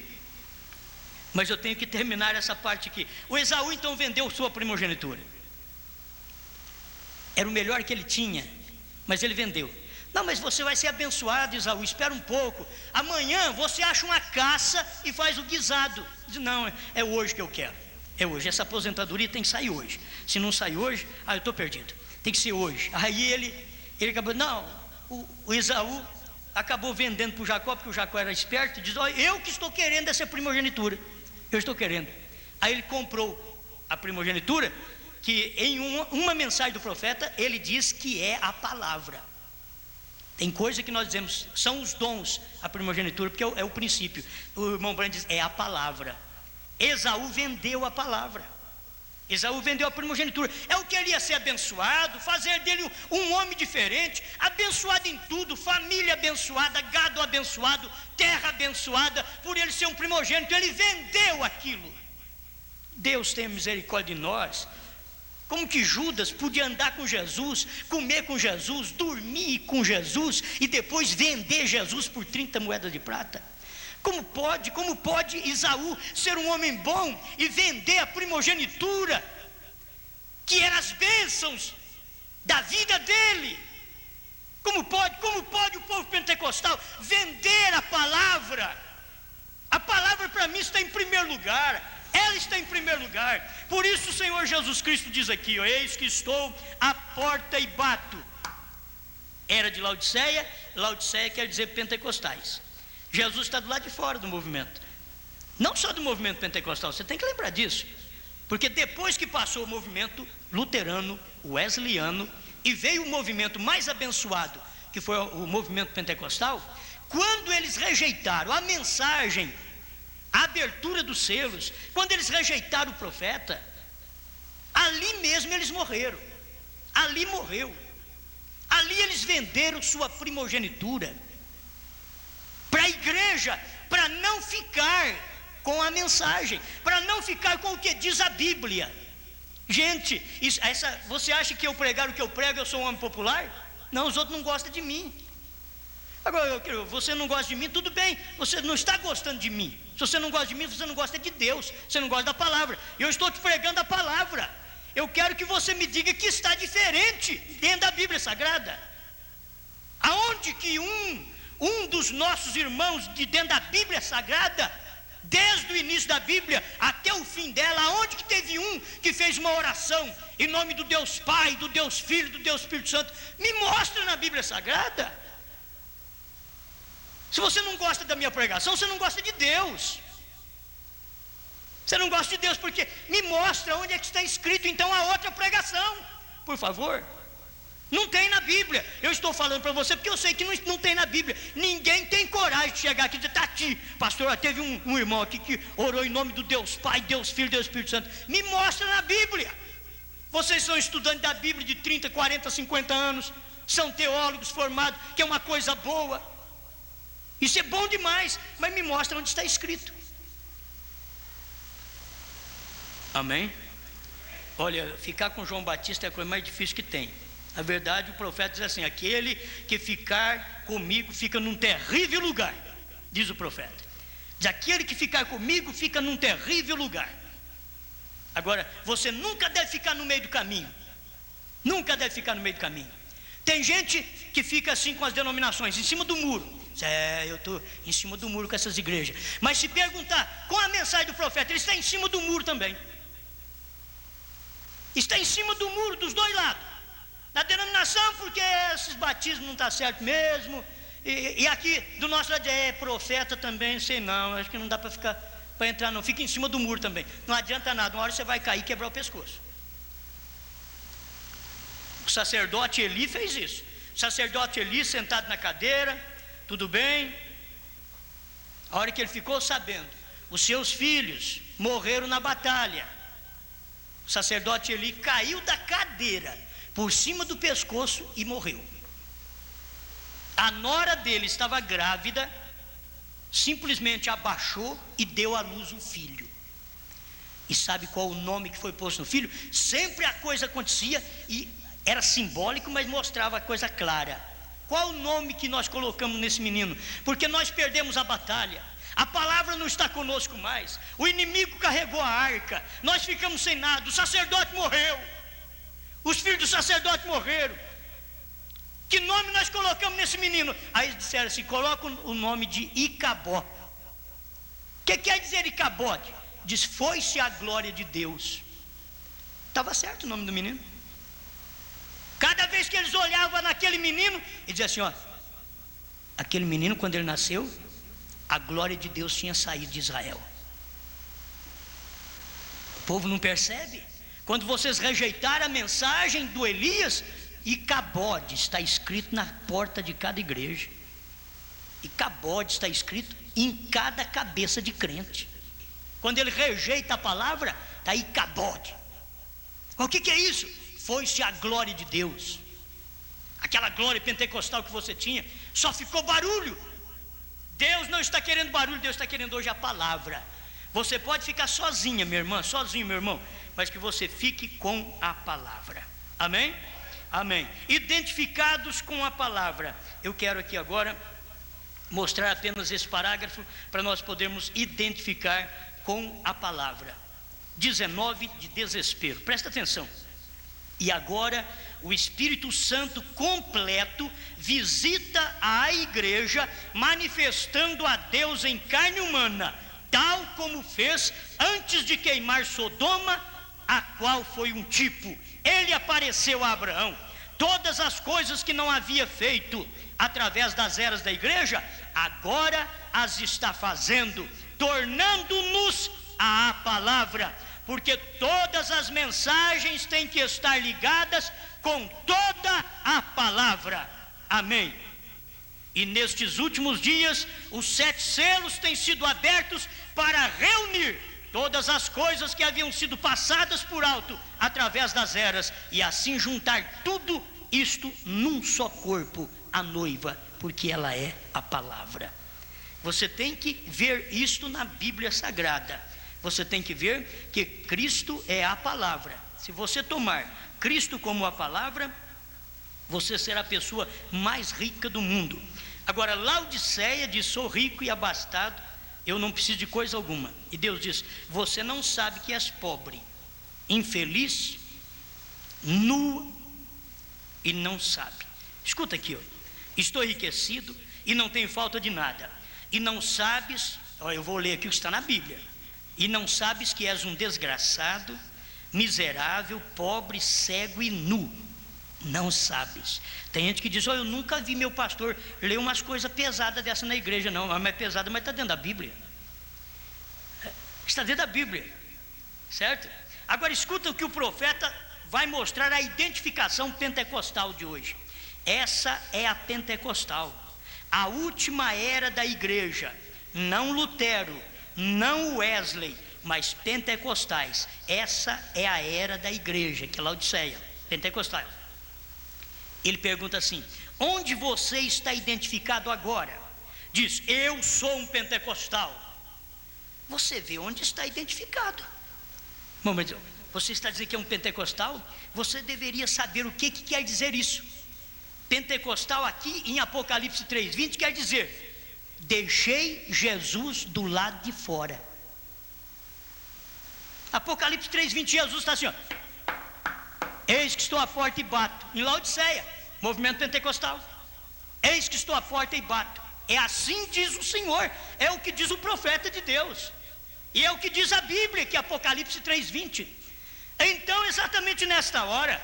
mas eu tenho que terminar essa parte aqui. O Esaú então vendeu sua primogenitura. Era o melhor que ele tinha, mas ele vendeu. Não, mas você vai ser abençoado, Esaú, espera um pouco. Amanhã você acha uma caça e faz o guisado. Diz, não, é hoje que eu quero. É hoje, essa aposentadoria tem que sair hoje. Se não sair hoje, eu estou perdido. Tem que ser hoje. Aí ele acabou, não, o Esaú acabou vendendo para o Jacó, porque o Jacó era esperto, e diz, olha, eu que estou querendo essa primogenitura, eu estou querendo. Aí ele comprou a primogenitura, que em uma mensagem do profeta, ele diz que é a palavra. Tem coisa que nós dizemos, são os dons, a primogenitura, porque é o princípio. O irmão Brandt diz, é a palavra. Esaú vendeu a palavra. Esaú vendeu a primogenitura. É o que ele ia ser abençoado, fazer dele um homem diferente, abençoado em tudo, família abençoada, gado abençoado, terra abençoada, por ele ser um primogênito. Ele vendeu aquilo. Deus tenha misericórdia de nós. Como que Judas podia andar com Jesus, comer com Jesus, dormir com Jesus e depois vender Jesus por 30 moedas de prata? Como pode Esaú ser um homem bom e vender a primogenitura, que eram as bênçãos da vida dele? Como pode o povo pentecostal vender a palavra? A palavra para mim está em primeiro lugar, ela está em primeiro lugar. Por isso o Senhor Jesus Cristo diz aqui, eis que estou à porta e bato. Era de Laodiceia, Laodiceia quer dizer pentecostais. Jesus está do lado de fora do movimento, não só do movimento pentecostal, você tem que lembrar disso, porque depois que passou o movimento luterano, wesleyano, e veio o movimento mais abençoado, que foi o movimento pentecostal, quando eles rejeitaram a mensagem, a abertura dos selos, quando eles rejeitaram o profeta, ali mesmo eles morreram, ali morreu, ali eles venderam sua primogenitura para a igreja, para não ficar com a mensagem, para não ficar com o que diz a Bíblia. Gente, você acha que eu pregar o que eu prego, eu sou um homem popular? Não, os outros não gostam de mim. Agora, você não gosta de mim, tudo bem, você não está gostando de mim. Se você não gosta de mim, você não gosta de Deus, você não gosta da palavra. Eu estou te pregando a palavra. Eu quero que você me diga que está diferente dentro da Bíblia Sagrada. Aonde que um dos nossos irmãos de dentro da Bíblia Sagrada, desde o início da Bíblia até o fim dela, aonde que teve um que fez uma oração em nome do Deus Pai, do Deus Filho, do Deus Espírito Santo? Me mostra na Bíblia Sagrada. Se você não gosta da minha pregação, você não gosta de Deus. Você não gosta de Deus porque me mostra onde é que está escrito então a outra pregação, por favor. Não tem na Bíblia. Eu estou falando para você porque eu sei que não tem na Bíblia. Ninguém tem coragem de chegar aqui e dizer: está aqui, pastor, teve um irmão aqui que orou em nome do Deus Pai, Deus Filho, Deus Espírito Santo. Me mostra na Bíblia. Vocês são estudantes da Bíblia de 30, 40, 50 anos, são teólogos formados, que é uma coisa boa. Isso é bom demais, mas me mostra onde está escrito. Amém? Olha, ficar com João Batista é a coisa mais difícil que tem. Na verdade, o profeta diz assim: aquele que ficar comigo fica num terrível lugar, diz o profeta. Diz: aquele que ficar comigo fica num terrível lugar. Agora, você nunca deve ficar no meio do caminho. Nunca deve ficar no meio do caminho. Tem gente que fica assim com as denominações, em cima do muro. Eu estou em cima do muro com essas igrejas. Mas se perguntar com a mensagem do profeta, ele está em cima do muro também. Está em cima do muro dos dois lados. Na denominação, porque esses batismos não estão certo mesmo. E aqui do nosso lado profeta também, sei não, acho que não dá para entrar não. Fica em cima do muro também. Não adianta nada, uma hora você vai cair e quebrar o pescoço. O sacerdote Eli fez isso. O sacerdote Eli sentado na cadeira, tudo bem. A hora que ele ficou sabendo, os seus filhos morreram na batalha. O sacerdote Eli caiu da cadeira por cima do pescoço e morreu. A nora dele estava grávida, simplesmente abaixou e deu à luz um filho. E sabe qual o nome que foi posto no filho? Sempre a coisa acontecia e era simbólico, mas mostrava a coisa clara. Qual o nome que nós colocamos nesse menino? Porque nós perdemos a batalha. A palavra não está conosco mais. O inimigo carregou a arca. Nós ficamos sem nada. O sacerdote morreu. Os filhos do sacerdote morreram. Que nome nós colocamos nesse menino? Aí eles disseram assim: coloca o nome de Icabó. O que quer dizer Icabó? Diz: foi-se a glória de Deus. Estava certo o nome do menino. Cada vez que eles olhavam naquele menino, eles diziam assim: aquele menino, quando ele nasceu, a glória de Deus tinha saído de Israel. O povo não percebe? Quando vocês rejeitaram a mensagem do Elias, Icabode está escrito na porta de cada igreja. Icabode está escrito em cada cabeça de crente. Quando ele rejeita a palavra, está Icabode. O que é isso? Foi-se a glória de Deus. Aquela glória pentecostal que você tinha, só ficou barulho. Deus não está querendo barulho, Deus está querendo hoje a palavra. Você pode ficar sozinha, minha irmã, sozinho, meu irmão, mas que você fique com a palavra. Amém? Amém. Identificados com a palavra. Eu quero aqui agora mostrar apenas esse parágrafo para nós podermos identificar com a palavra. 19 de desespero. Presta atenção. E agora o Espírito Santo completo visita a igreja, manifestando a Deus em carne humana, tal como fez antes de queimar Sodoma, a qual foi um tipo. Ele apareceu a Abraão. Todas as coisas que não havia feito através das eras da igreja, agora as está fazendo, tornando-nos à palavra. Porque todas as mensagens têm que estar ligadas com toda a palavra. Amém. E nestes últimos dias, os 7 selos têm sido abertos para reunir todas as coisas que haviam sido passadas por alto através das eras, e assim juntar tudo isto num só corpo, a noiva, porque ela é a palavra. Você tem que ver isto na Bíblia Sagrada. Você tem que ver que Cristo é a palavra. se você tomar Cristo como a palavra, você será a pessoa mais rica do mundo. Agora, Laodiceia diz: sou rico e abastado, eu não preciso de coisa alguma. E Deus diz: você não sabe que és pobre, infeliz, nu e não sabe. Escuta aqui, ó. Estou enriquecido e não tenho falta de nada. E não sabes, ó, eu vou ler aqui o que está na Bíblia. E não sabes que és um desgraçado, miserável, pobre, cego e nu. Não sabes. Tem gente que diz: eu nunca vi meu pastor ler umas coisas pesadas dessa na igreja. Não, mas é pesada, mas está dentro da Bíblia. Está dentro da Bíblia, certo? Agora escuta o que o profeta vai mostrar, a identificação pentecostal de hoje. Essa é a pentecostal, a última era da igreja. Não Lutero, não Wesley, mas pentecostais. Essa é a era da igreja, que é Laodiceia, pentecostal. Ele pergunta assim: onde você está identificado agora? Diz: eu sou um pentecostal. Você vê onde está identificado. Bom, mas você está dizendo que é um pentecostal? Você deveria saber o que quer dizer isso. Pentecostal aqui em Apocalipse 3:20 quer dizer: deixei Jesus do lado de fora. Apocalipse 3:20, Jesus está assim, ó: eis que estou à porta e bato. Em Laodiceia, movimento pentecostal. Eis que estou à porta e bato. É assim diz o Senhor, é o que diz o profeta de Deus, e é o que diz a Bíblia, que é Apocalipse 3:20. Então, exatamente nesta hora,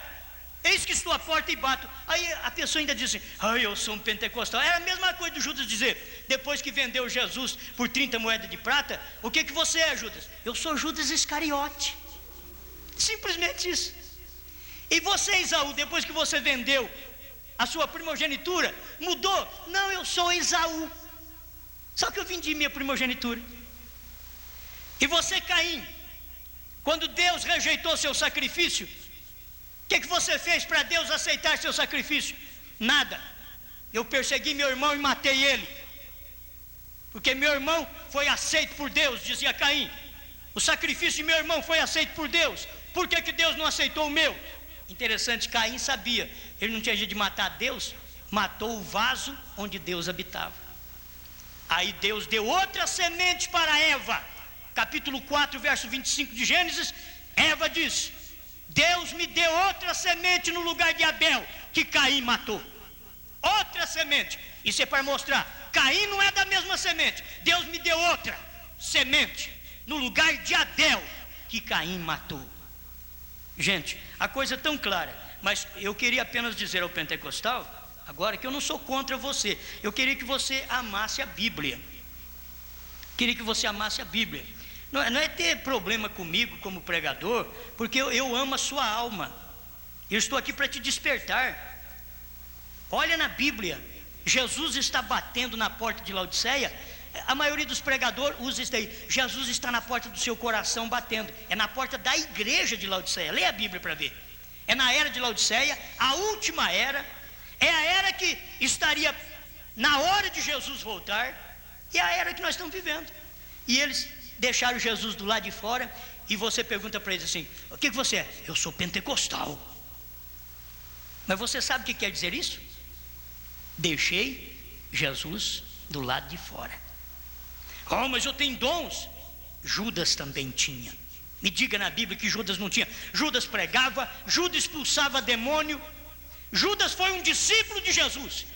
eis que estou à porta e bato. Aí a pessoa ainda diz assim: eu sou um pentecostal. É a mesma coisa do Judas dizer, depois que vendeu Jesus por 30 moedas de prata: o que você é, Judas? Eu sou Judas Iscariote. Simplesmente isso. E você, Esaú, depois que você vendeu a sua primogenitura, mudou? Não, eu sou Esaú, só que eu vendi minha primogenitura. E você, Caim, quando Deus rejeitou seu sacrifício, o que você fez para Deus aceitar seu sacrifício? Nada. Eu persegui meu irmão e matei ele, porque meu irmão foi aceito por Deus, dizia Caim. O sacrifício de meu irmão foi aceito por Deus, por que Deus não aceitou o meu? Interessante, Caim sabia, ele não tinha jeito de matar Deus, matou o vaso onde Deus habitava. Aí Deus deu outra semente para Eva. Capítulo 4, verso 25 de Gênesis, Eva diz: Deus me deu outra semente no lugar de Abel, que Caim matou. Outra semente. Isso é para mostrar: Caim não é da mesma semente. Deus me deu outra semente no lugar de Abel, que Caim matou. Gente, a coisa é tão clara. Mas eu queria apenas dizer ao pentecostal, agora, que eu não sou contra você. Eu queria que você amasse a Bíblia. Queria que você amasse a Bíblia. Não é ter problema comigo como pregador, porque eu amo a sua alma. Eu estou aqui para te despertar. Olha na Bíblia, Jesus está batendo na porta de Laodiceia. A maioria dos pregadores usa isso daí: Jesus está na porta do seu coração batendo. É na porta da igreja de Laodiceia. Leia a Bíblia para ver. É na era de Laodiceia, a última era. É a era que estaria na hora de Jesus voltar, e é a era que nós estamos vivendo. E eles deixaram Jesus do lado de fora. E você pergunta para eles assim: o que você é? Eu sou pentecostal. Mas você sabe o que quer dizer isso? Deixei Jesus do lado de fora. Oh, mas eu tenho dons. Judas também tinha. Me diga na Bíblia que Judas não tinha. Judas pregava, Judas expulsava demônio. Judas foi um discípulo de Jesus.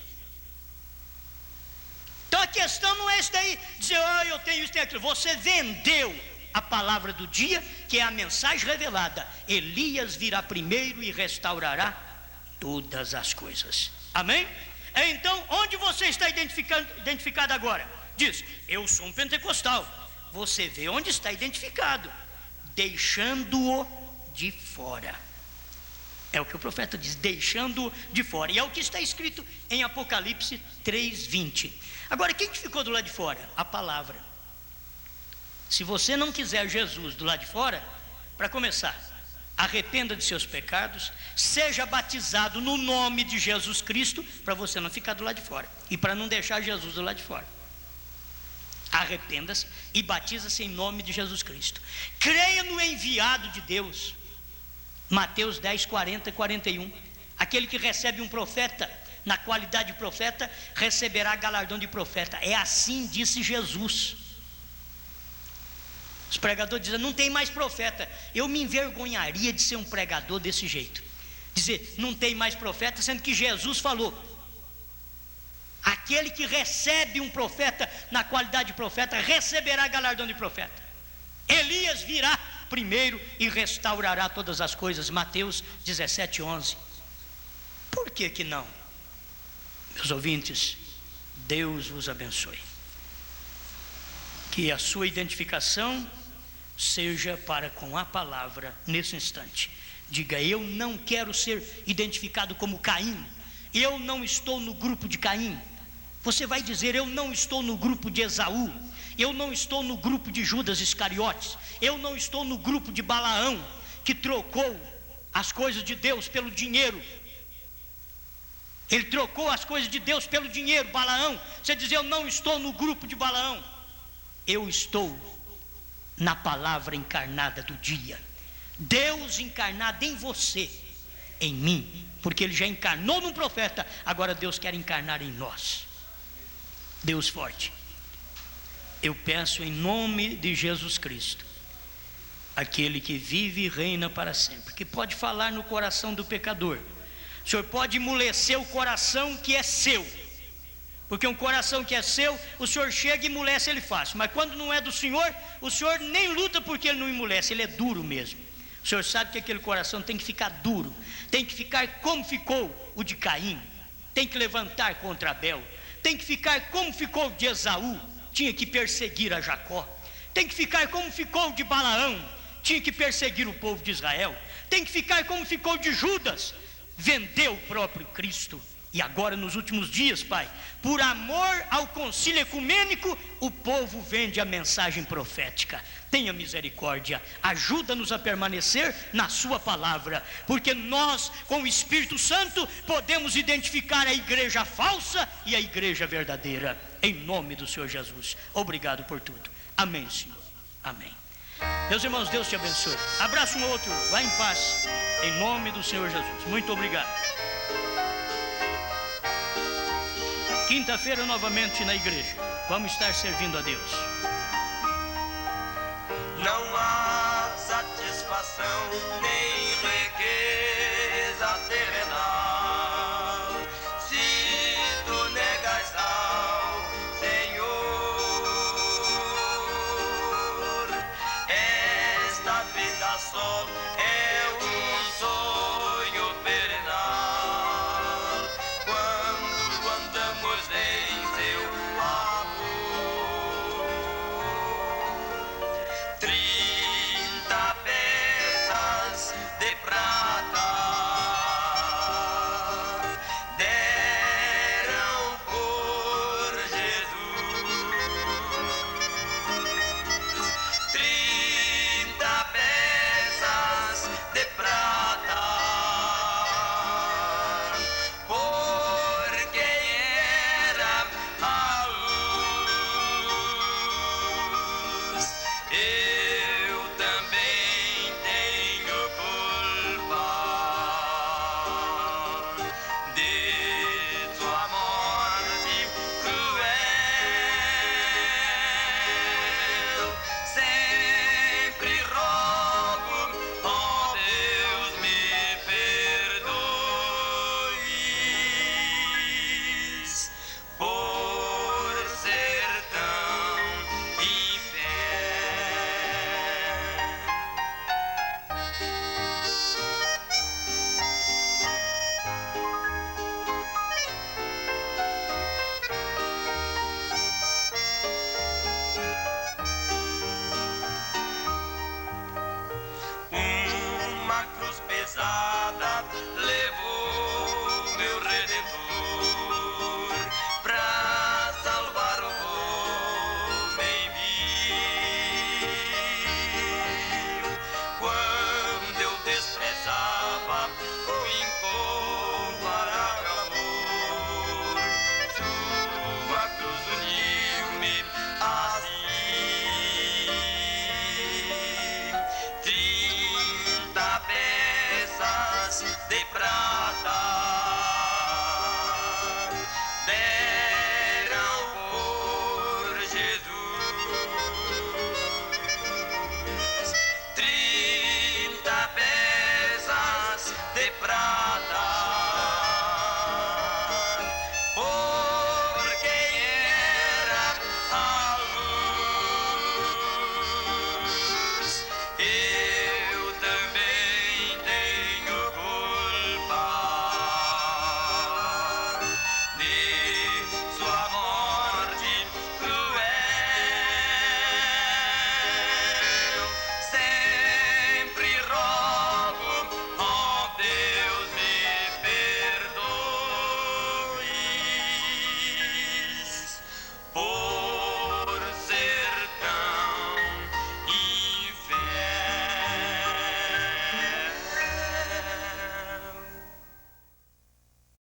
Então a questão não é isso daí, dizer: eu tenho isso, tenho aquilo. Você vendeu a palavra do dia, que é a mensagem revelada. Elias virá primeiro e restaurará todas as coisas. Amém? Então, onde você está identificado agora? Diz: eu sou um pentecostal. Você vê onde está identificado: deixando-o de fora. É o que o profeta diz: deixando-o de fora. E é o que está escrito em Apocalipse 3:20. Agora, quem que ficou do lado de fora? A palavra. Se você não quiser Jesus do lado de fora, para começar, arrependa de seus pecados, seja batizado no nome de Jesus Cristo, para você não ficar do lado de fora, e para não deixar Jesus do lado de fora. Arrependa-se e batiza-se em nome de Jesus Cristo. Creia no enviado de Deus. Mateus 10, 40 e 41. Aquele que recebe um profeta, na qualidade de profeta, receberá galardão de profeta. É assim disse Jesus. Os pregadores dizem, não tem mais profeta. Eu me envergonharia de ser um pregador desse jeito. Dizer, não tem mais profeta, sendo que Jesus falou. Aquele que recebe um profeta, na qualidade de profeta, receberá galardão de profeta. Elias virá primeiro e restaurará todas as coisas. Mateus 17, 11. Por que que não? Meus ouvintes, Deus vos abençoe. Que a sua identificação seja para com a palavra nesse instante. Diga, eu não quero ser identificado como Caim. Eu não estou no grupo de Caim. Você vai dizer, eu não estou no grupo de Esaú. Eu não estou no grupo de Judas Iscariotes. Eu não estou no grupo de Balaão, que trocou as coisas de Deus pelo dinheiro. Ele trocou as coisas de Deus pelo dinheiro, Balaão. Você diz, eu não estou no grupo de Balaão. Eu estou na palavra encarnada do dia. Deus encarnado em você, em mim, porque Ele já encarnou num profeta, agora Deus quer encarnar em nós. Deus forte, eu peço em nome de Jesus Cristo, aquele que vive e reina para sempre, que pode falar no coração do pecador. O Senhor pode amolecer o coração que é seu, porque um coração que é seu, o Senhor chega e amolece ele fácil, mas quando não é do Senhor, o Senhor nem luta porque Ele não amolece, Ele é duro mesmo. O Senhor sabe que aquele coração tem que ficar duro, tem que ficar como ficou o de Caim, tem que levantar contra Abel, tem que ficar como ficou de Esaú, tinha que perseguir a Jacó, tem que ficar como ficou de Balaão, tinha que perseguir o povo de Israel, tem que ficar como ficou de Judas, vendeu o próprio Cristo. E agora nos últimos dias, Pai, por amor ao concílio ecumênico, o povo vende a mensagem profética. Tenha misericórdia, ajuda-nos a permanecer na sua palavra, porque nós com o Espírito Santo podemos identificar a igreja falsa e a igreja verdadeira, em nome do Senhor Jesus. Obrigado por tudo, amém, Senhor, amém. Meus irmãos, Deus te abençoe. Abraça um outro, vá em paz, em nome do Senhor Jesus. Muito obrigado. Quinta-feira novamente na igreja, vamos estar servindo a Deus. Não há satisfação nem recompensa